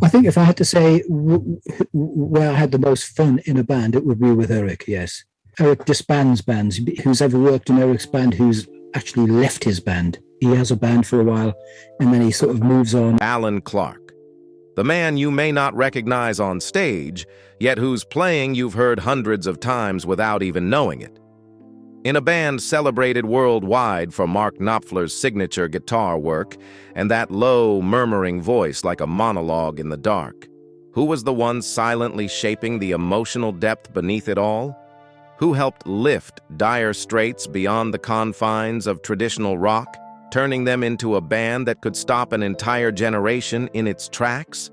I think if I had to say where I had the most fun in a band, it would be with Eric, yes. Eric disbands bands. Who's ever worked in Eric's band who's actually left his band? He has a band for a while and then he sort of moves on. Alan Clark, the man you may not recognize on stage, yet whose playing you've heard hundreds of times without even knowing it. In a band celebrated worldwide for Mark Knopfler's signature guitar work and that low, murmuring voice like a monologue in the dark. Who was the one silently shaping the emotional depth beneath it all? Who helped lift Dire Straits beyond the confines of traditional rock, turning them into a band that could stop an entire generation in its tracks?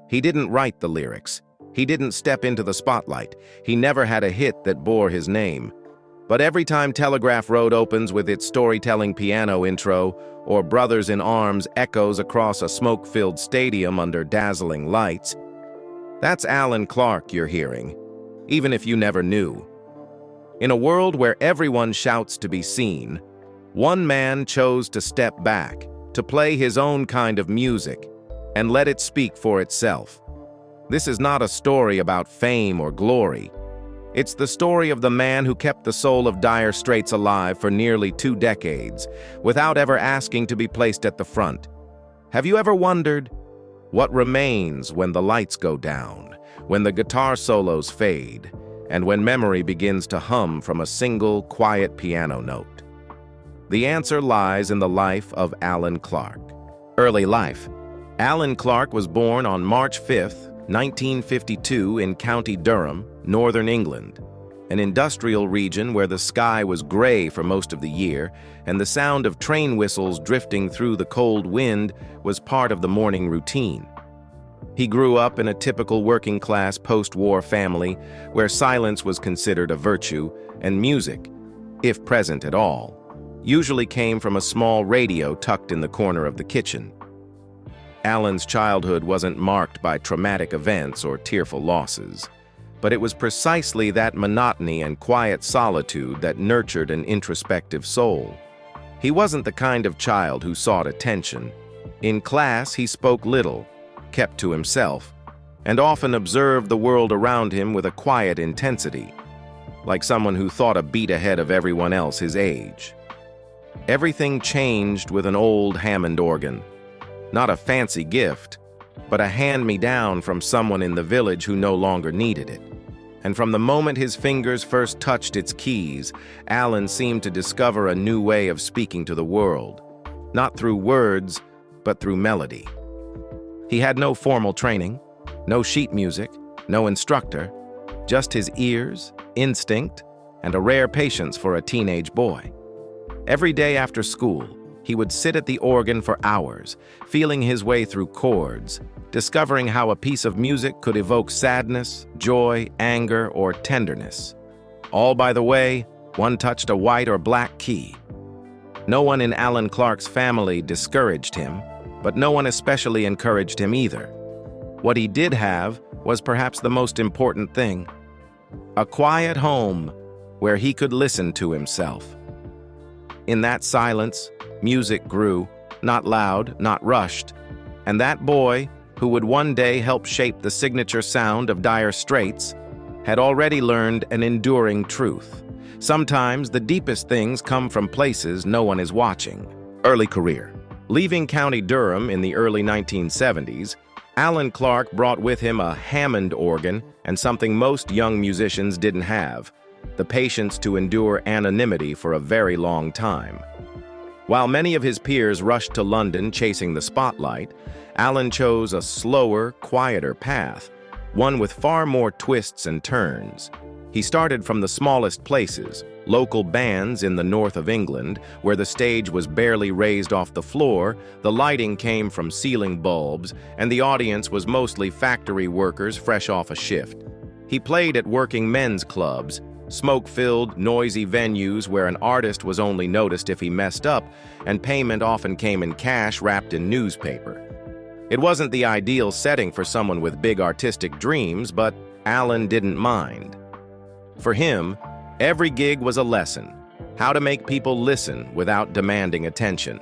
He didn't write the lyrics. He didn't step into the spotlight. He never had a hit that bore his name. But every time Telegraph Road opens with its storytelling piano intro, or Brothers in Arms echoes across a smoke-filled stadium under dazzling lights, that's Alan Clark you're hearing, even if you never knew. In a world where everyone shouts to be seen, one man chose to step back, to play his own kind of music, and let it speak for itself. This is not a story about fame or glory. It's the story of the man who kept the soul of Dire Straits alive for nearly 2 decades, without ever asking to be placed at the front. Have you ever wondered what remains when the lights go down, when the guitar solos fade, and when memory begins to hum from a single, quiet piano note? The answer lies in the life of Alan Clark. Early life. Alan Clark was born on March 5th, 1952 in County Durham, Northern England, an industrial region where the sky was gray for most of the year and the sound of train whistles drifting through the cold wind was part of the morning routine. He grew up in a typical working-class post-war family where silence was considered a virtue and music, if present at all, usually came from a small radio tucked in the corner of the kitchen. Alan's childhood wasn't marked by traumatic events or tearful losses, but it was precisely that monotony and quiet solitude that nurtured an introspective soul. He wasn't the kind of child who sought attention. In class, he spoke little, kept to himself, and often observed the world around him with a quiet intensity, like someone who thought a beat ahead of everyone else his age. Everything changed with an old Hammond organ. Not a fancy gift, but a hand-me-down from someone in the village who no longer needed it. And from the moment his fingers first touched its keys, Alan seemed to discover a new way of speaking to the world, not through words, but through melody. He had no formal training, no sheet music, no instructor, just his ears, instinct, and a rare patience for a teenage boy. Every day after school, he would sit at the organ for hours, feeling his way through chords, discovering how a piece of music could evoke sadness, joy, anger, or tenderness. All by the way, one touched a white or black key. No one in Alan Clark's family discouraged him, but no one especially encouraged him either. What he did have was perhaps the most important thing: a quiet home where he could listen to himself. In that silence, music grew, not loud, not rushed, and that boy, who would one day help shape the signature sound of Dire Straits, had already learned an enduring truth. Sometimes the deepest things come from places no one is watching. Early career. Leaving County Durham in the early 1970s, Alan Clark brought with him a Hammond organ and something most young musicians didn't have: the patience to endure anonymity for a very long time. While many of his peers rushed to London chasing the spotlight, Alan chose a slower, quieter path, one with far more twists and turns. He started from the smallest places, local bands in the north of England, where the stage was barely raised off the floor, the lighting came from ceiling bulbs, and the audience was mostly factory workers fresh off a shift. He played at working men's clubs, smoke-filled, noisy venues where an artist was only noticed if he messed up, and payment often came in cash wrapped in newspaper. It wasn't the ideal setting for someone with big artistic dreams, but Alan didn't mind. For him, every gig was a lesson: how to make people listen without demanding attention.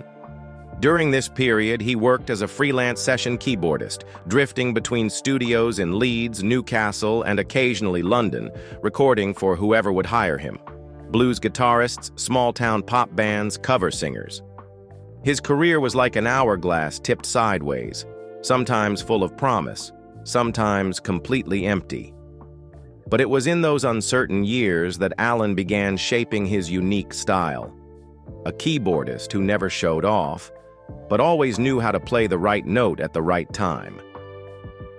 During this period, he worked as a freelance session keyboardist, drifting between studios in Leeds, Newcastle, and occasionally London, recording for whoever would hire him. Blues guitarists, small-town pop bands, cover singers. His career was like an hourglass tipped sideways, sometimes full of promise, sometimes completely empty. But it was in those uncertain years that Alan began shaping his unique style. A keyboardist who never showed off, but always knew how to play the right note at the right time.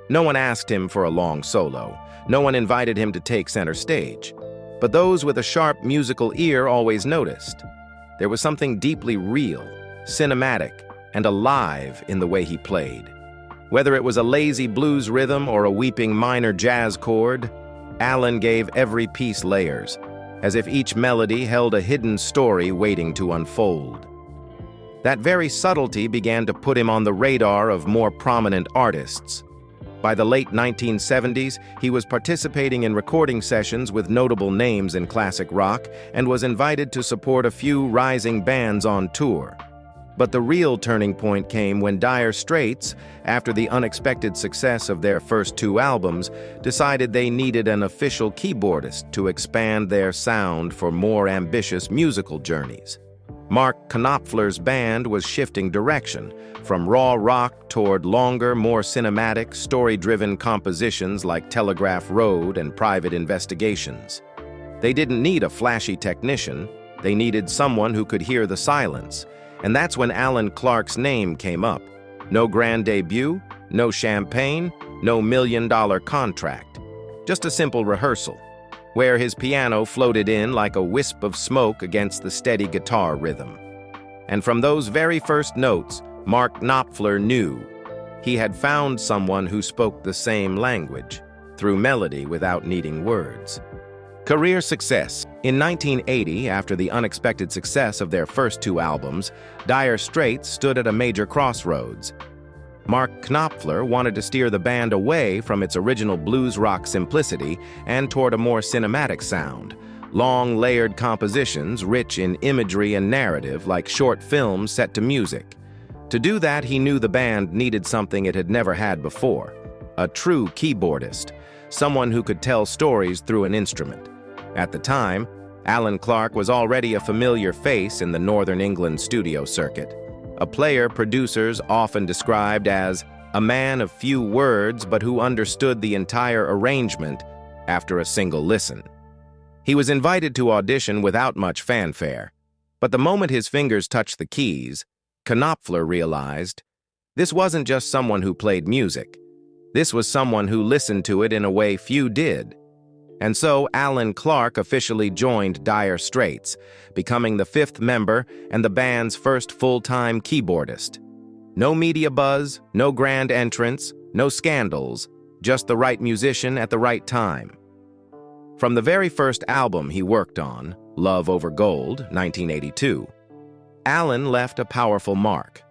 No one asked him for a long solo. No one invited him to take center stage. But those with a sharp musical ear always noticed. There was something deeply real, cinematic, and alive in the way he played. Whether it was a lazy blues rhythm or a weeping minor jazz chord, Alan gave every piece layers, as if each melody held a hidden story waiting to unfold. That very subtlety began to put him on the radar of more prominent artists. By the late 1970s, he was participating in recording sessions with notable names in classic rock and was invited to support a few rising bands on tour. But the real turning point came when Dire Straits, after the unexpected success of their first two albums, decided they needed an official keyboardist to expand their sound for more ambitious musical journeys. Mark Knopfler's band was shifting direction, from raw rock toward longer, more cinematic, story-driven compositions like Telegraph Road and Private Investigations. They didn't need a flashy technician, they needed someone who could hear the silence. And that's when Alan Clark's name came up. No grand debut, no champagne, no million-dollar contract. Just a simple rehearsal, where his piano floated in like a wisp of smoke against the steady guitar rhythm. And from those very first notes, Mark Knopfler knew he had found someone who spoke the same language, through melody without needing words. Career success. In 1980, after the unexpected success of their first two albums, Dire Straits stood at a major crossroads. Mark Knopfler wanted to steer the band away from its original blues rock simplicity and toward a more cinematic sound. Long, layered compositions, rich in imagery and narrative, like short films set to music. To do that, he knew the band needed something it had never had before. A true keyboardist, someone who could tell stories through an instrument. At the time, Alan Clark was already a familiar face in the Northern England studio circuit, a player producers often described as a man of few words but who understood the entire arrangement after a single listen. He was invited to audition without much fanfare, but the moment his fingers touched the keys, Knopfler realized this wasn't just someone who played music. This was someone who listened to it in a way few did. And so Alan Clark officially joined Dire Straits, becoming the fifth member and the band's first full-time keyboardist. No media buzz, no grand entrance, no scandals, just the right musician at the right time. From the very first album he worked on, Love Over Gold, 1982, Alan left a powerful mark.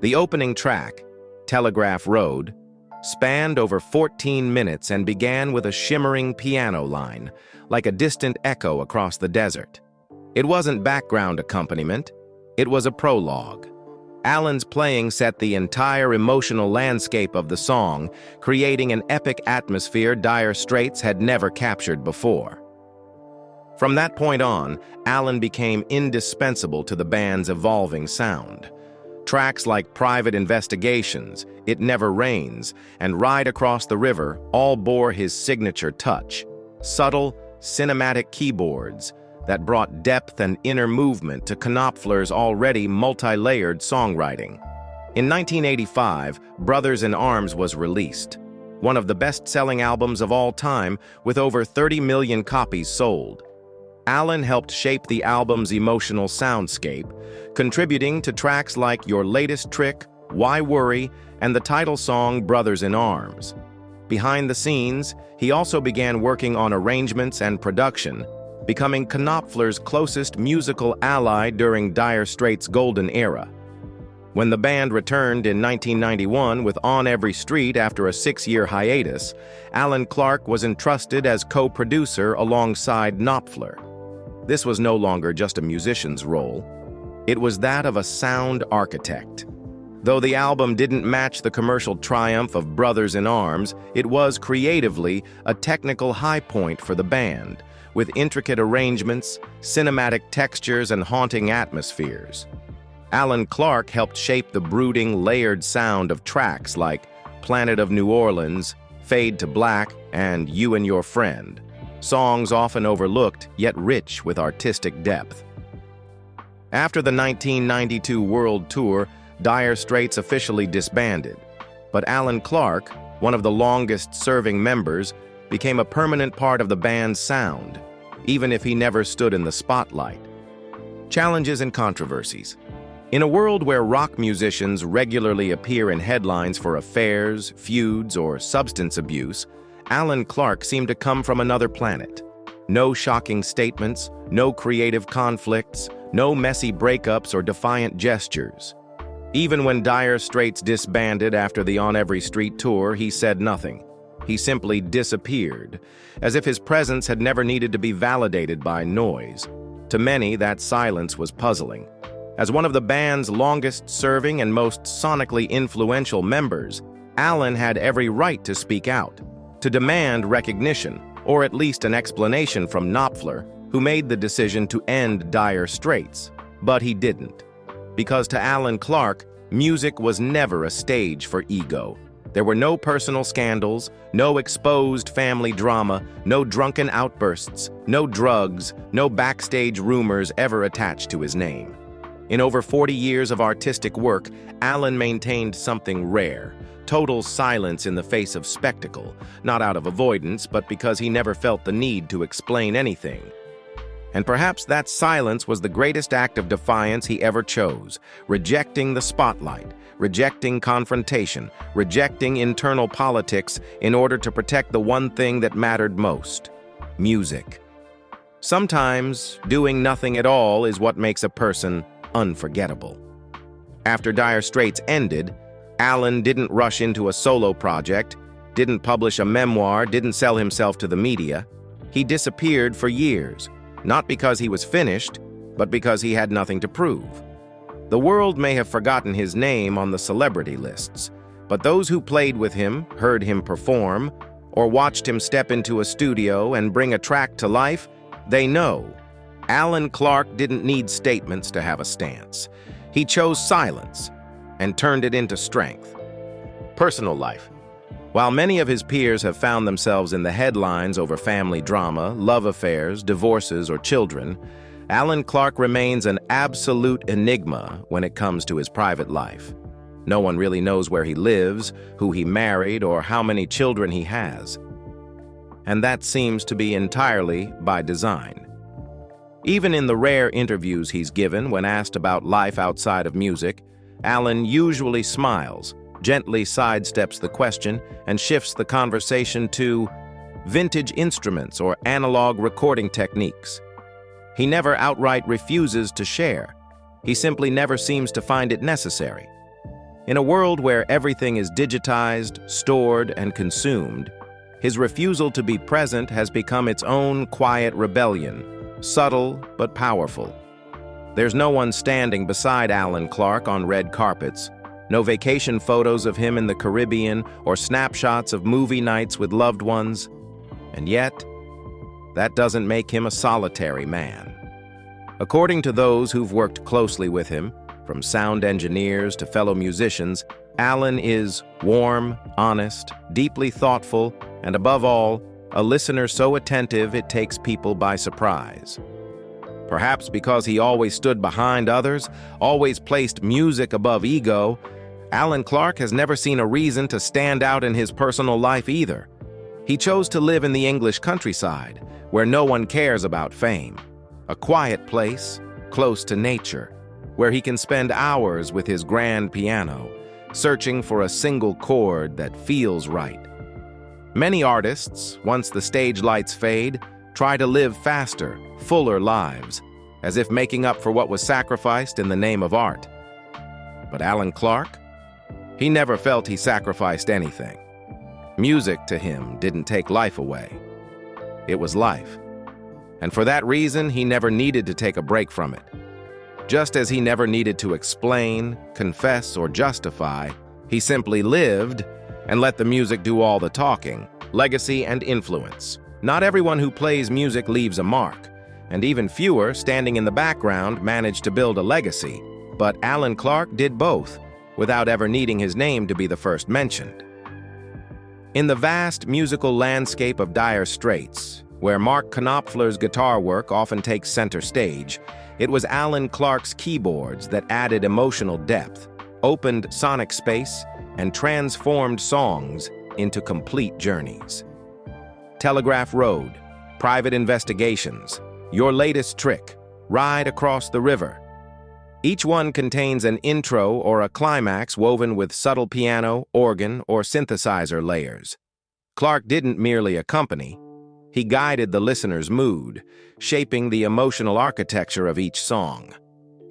The opening track, Telegraph Road, spanned over 14 minutes and began with a shimmering piano line, like a distant echo across the desert. It wasn't background accompaniment, it was a prologue. Alan's playing set the entire emotional landscape of the song, creating an epic atmosphere Dire Straits had never captured before. From that point on, Alan became indispensable to the band's evolving sound. Tracks like Private Investigations, It Never Rains, and Ride Across the River all bore his signature touch. Subtle, cinematic keyboards that brought depth and inner movement to Knopfler's already multi-layered songwriting. In 1985, Brothers in Arms was released, one of the best-selling albums of all time with over 30 million copies sold. Alan helped shape the album's emotional soundscape, contributing to tracks like Your Latest Trick, Why Worry, and the title song Brothers in Arms. Behind the scenes, he also began working on arrangements and production, becoming Knopfler's closest musical ally during Dire Straits' golden era. When the band returned in 1991 with On Every Street after a 6-year hiatus, Alan Clark was entrusted as co-producer alongside Knopfler. This was no longer just a musician's role. It was that of a sound architect. Though the album didn't match the commercial triumph of Brothers in Arms, it was creatively a technical high point for the band, with intricate arrangements, cinematic textures, and haunting atmospheres. Alan Clark helped shape the brooding, layered sound of tracks like Planet of New Orleans, Fade to Black, and You and Your Friend, songs often overlooked yet rich with artistic depth. After the 1992 World Tour, Dire Straits officially disbanded, but Alan Clark, one of the longest-serving members, became a permanent part of the band's sound, even if he never stood in the spotlight. Challenges and controversies. In a world where rock musicians regularly appear in headlines for affairs, feuds, or substance abuse, Alan Clark seemed to come from another planet. No shocking statements, no creative conflicts, no messy breakups or defiant gestures. Even when Dire Straits disbanded after the On Every Street tour, he said nothing. He simply disappeared, as if his presence had never needed to be validated by noise. To many, that silence was puzzling. As one of the band's longest-serving and most sonically influential members, Alan had every right to speak out, to demand recognition, or at least an explanation from Knopfler, who made the decision to end Dire Straits. But he didn't. Because to Alan Clark, music was never a stage for ego. There were no personal scandals, no exposed family drama, no drunken outbursts, no drugs, no backstage rumors ever attached to his name. In over 40 years of artistic work, Alan maintained something rare: total silence in the face of spectacle, not out of avoidance, but because he never felt the need to explain anything. And perhaps that silence was the greatest act of defiance he ever chose, rejecting the spotlight, rejecting confrontation, rejecting internal politics in order to protect the one thing that mattered most: music. Sometimes, doing nothing at all is what makes a person unforgettable. After Dire Straits ended, Alan didn't rush into a solo project, didn't publish a memoir, didn't sell himself to the media. He disappeared for years, not because he was finished, but because he had nothing to prove. The world may have forgotten his name on the celebrity lists, but those who played with him, heard him perform, or watched him step into a studio and bring a track to life, they know Alan Clark didn't need statements to have a stance. He chose silence and turned it into strength. Personal life. While many of his peers have found themselves in the headlines over family drama, love affairs, divorces, or children, Alan Clark remains an absolute enigma when it comes to his private life. No one really knows where he lives, who he married, or how many children he has. And that seems to be entirely by design. Even in the rare interviews he's given when asked about life outside of music, Alan usually smiles, gently sidesteps the question, and shifts the conversation to vintage instruments or analog recording techniques. He never outright refuses to share. He simply never seems to find it necessary. In a world where everything is digitized, stored, and consumed, his refusal to be present has become its own quiet rebellion, subtle but powerful. There's no one standing beside Alan Clark on red carpets, no vacation photos of him in the Caribbean or snapshots of movie nights with loved ones. And yet, that doesn't make him a solitary man. According to those who've worked closely with him, from sound engineers to fellow musicians, Alan is warm, honest, deeply thoughtful, and above all, a listener so attentive it takes people by surprise. Perhaps because he always stood behind others, always placed music above ego, Alan Clark has never seen a reason to stand out in his personal life either. He chose to live in the English countryside, where no one cares about fame. A quiet place, close to nature, where he can spend hours with his grand piano, searching for a single chord that feels right. Many artists, once the stage lights fade, try to live faster, fuller lives, as if making up for what was sacrificed in the name of art. But Alan Clark? He never felt he sacrificed anything. Music to him didn't take life away. It was life. And for that reason, he never needed to take a break from it. Just as he never needed to explain, confess, or justify, he simply lived and let the music do all the talking. Legacy and influence. Not everyone who plays music leaves a mark, and even fewer, standing in the background, manage to build a legacy. But Alan Clark did both, without ever needing his name to be the first mentioned. In the vast musical landscape of Dire Straits, where Mark Knopfler's guitar work often takes center stage, it was Alan Clark's keyboards that added emotional depth, opened sonic space, and transformed songs into complete journeys. Telegraph Road, Private Investigations, Your Latest Trick, Ride Across the River. Each one contains an intro or a climax woven with subtle piano, organ, or synthesizer layers. Clark didn't merely accompany, he guided the listener's mood, shaping the emotional architecture of each song.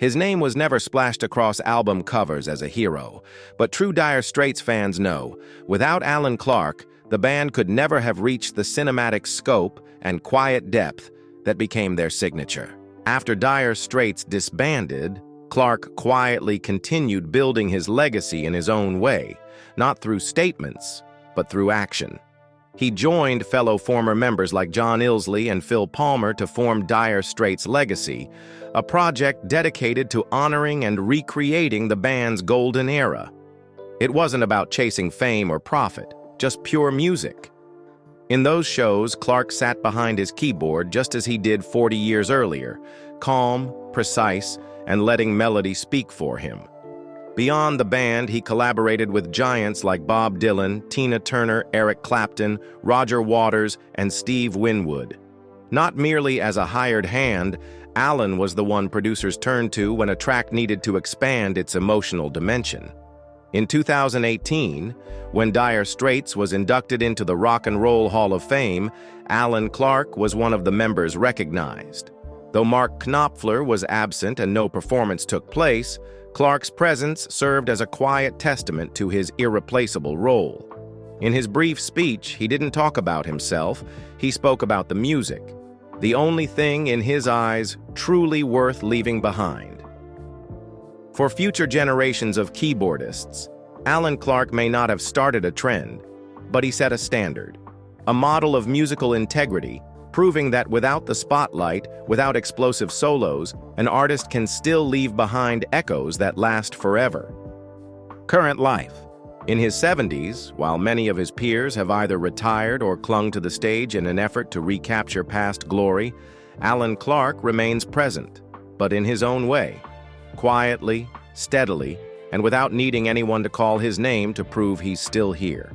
His name was never splashed across album covers as a hero, but true Dire Straits fans know, without Alan Clark, the band could never have reached the cinematic scope and quiet depth that became their signature. After Dire Straits disbanded, Clark quietly continued building his legacy in his own way, not through statements, but through action. He joined fellow former members like John Illsley and Phil Palmer to form Dire Straits' Legacy, a project dedicated to honoring and recreating the band's golden era. It wasn't about chasing fame or profit, just pure music. In those shows, Clark sat behind his keyboard just as he did 40 years earlier, calm, precise, and letting melody speak for him. Beyond the band, he collaborated with giants like Bob Dylan, Tina Turner, Eric Clapton, Roger Waters, and Steve Winwood. Not merely as a hired hand, Alan was the one producers turned to when a track needed to expand its emotional dimension. In 2018, when Dire Straits was inducted into the Rock and Roll Hall of Fame, Alan Clark was one of the members recognized. Though Mark Knopfler was absent and no performance took place, Clark's presence served as a quiet testament to his irreplaceable role. In his brief speech, he didn't talk about himself, he spoke about the music, the only thing in his eyes truly worth leaving behind. For future generations of keyboardists, Alan Clark may not have started a trend, but he set a standard, a model of musical integrity, proving that without the spotlight, without explosive solos, an artist can still leave behind echoes that last forever. Current life. In his 70s, while many of his peers have either retired or clung to the stage in an effort to recapture past glory, Alan Clark remains present, but in his own way, quietly, steadily, and without needing anyone to call his name to prove he's still here.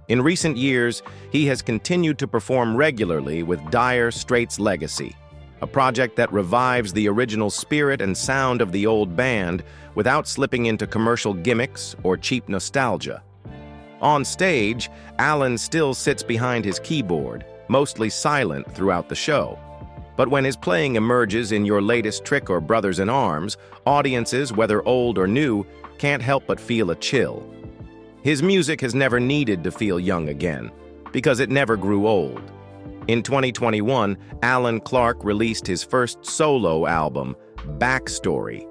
In recent years, he has continued to perform regularly with Dire Straits' Legacy, a project that revives the original spirit and sound of the old band without slipping into commercial gimmicks or cheap nostalgia. On stage, Alan still sits behind his keyboard, mostly silent throughout the show. But when his playing emerges in Your Latest Trick or Brothers in Arms, audiences, whether old or new, can't help but feel a chill. His music has never needed to feel young again, because it never grew old. In 2021, Alan Clark released his first solo album, Backstory,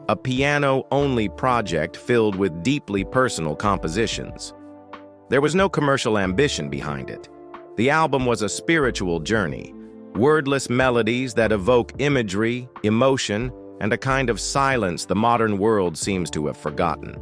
a piano-only project filled with deeply personal compositions. There was no commercial ambition behind it. The album was a spiritual journey, wordless melodies that evoke imagery, emotion, and a kind of silence the modern world seems to have forgotten.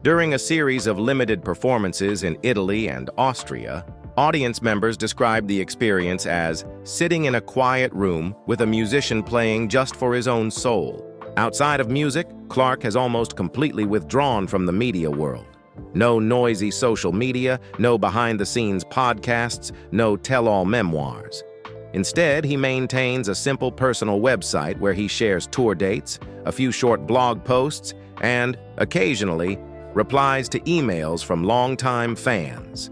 During a series of limited performances in Italy and Austria, audience members described the experience as sitting in a quiet room with a musician playing just for his own soul. Outside of music, Clark has almost completely withdrawn from the media world. No noisy social media, no behind-the-scenes podcasts, no tell-all memoirs. Instead, he maintains a simple personal website where he shares tour dates, a few short blog posts, and, occasionally, replies to emails from longtime fans.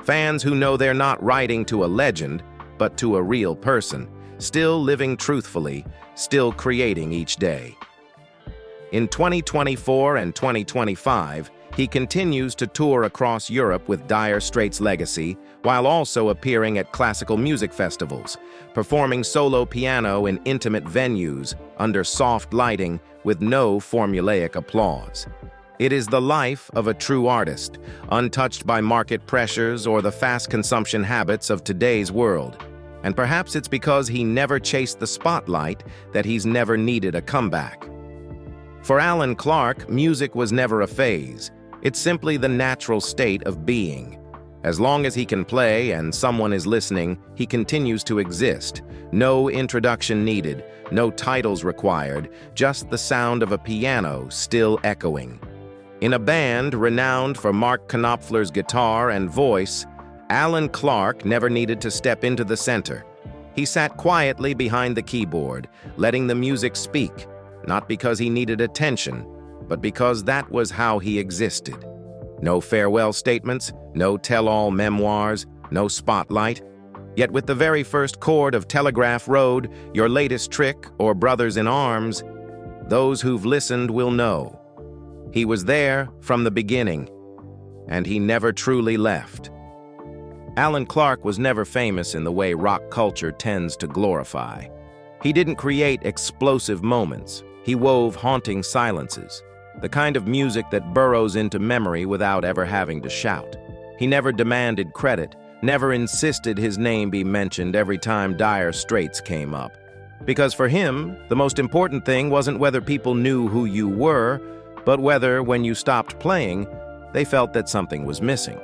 Fans who know they're not writing to a legend, but to a real person, still living truthfully, still creating each day. In 2024 and 2025, He continues to tour across Europe with Dire Straits' legacy, while also appearing at classical music festivals, performing solo piano in intimate venues under soft lighting with no formulaic applause. It is the life of a true artist, untouched by market pressures or the fast consumption habits of today's world. And perhaps it's because he never chased the spotlight that he's never needed a comeback. For Alan Clark, music was never a phase. It's simply the natural state of being. As long as he can play and someone is listening, he continues to exist. No introduction needed, no titles required, just the sound of a piano still echoing. In a band renowned for Mark Knopfler's guitar and voice, Alan Clark never needed to step into the center. He sat quietly behind the keyboard, letting the music speak, not because he needed attention, but because that was how he existed. No farewell statements, no tell-all memoirs, no spotlight. Yet with the very first chord of Telegraph Road, Your Latest Trick, or Brothers in Arms, those who've listened will know. He was there from the beginning, and he never truly left. Alan Clark was never famous in the way rock culture tends to glorify. He didn't create explosive moments. He wove haunting silences, the kind of music that burrows into memory without ever having to shout. He never demanded credit, never insisted his name be mentioned every time Dire Straits came up. Because for him, the most important thing wasn't whether people knew who you were, but whether, when you stopped playing, they felt that something was missing.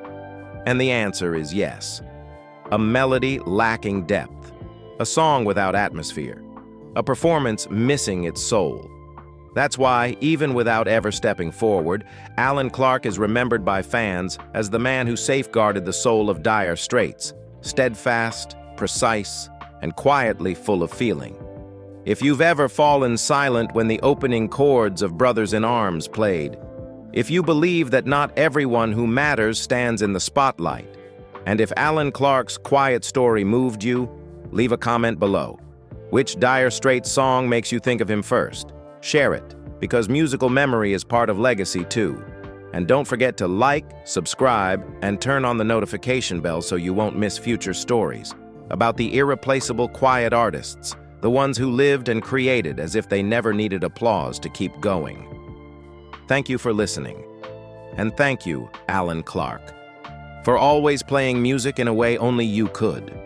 And the answer is yes. A melody lacking depth, a song without atmosphere, a performance missing its soul. That's why, even without ever stepping forward, Alan Clark is remembered by fans as the man who safeguarded the soul of Dire Straits, steadfast, precise, and quietly full of feeling. If you've ever fallen silent when the opening chords of Brothers in Arms played, if you believe that not everyone who matters stands in the spotlight, and if Alan Clark's quiet story moved you, leave a comment below. Which Dire Straits song makes you think of him first? Share it, because musical memory is part of legacy too. And don't forget to like, subscribe, and turn on the notification bell so you won't miss future stories about the irreplaceable quiet artists, the ones who lived and created as if they never needed applause to keep going. Thank you for listening. And thank you, Alan Clark, for always playing music in a way only you could.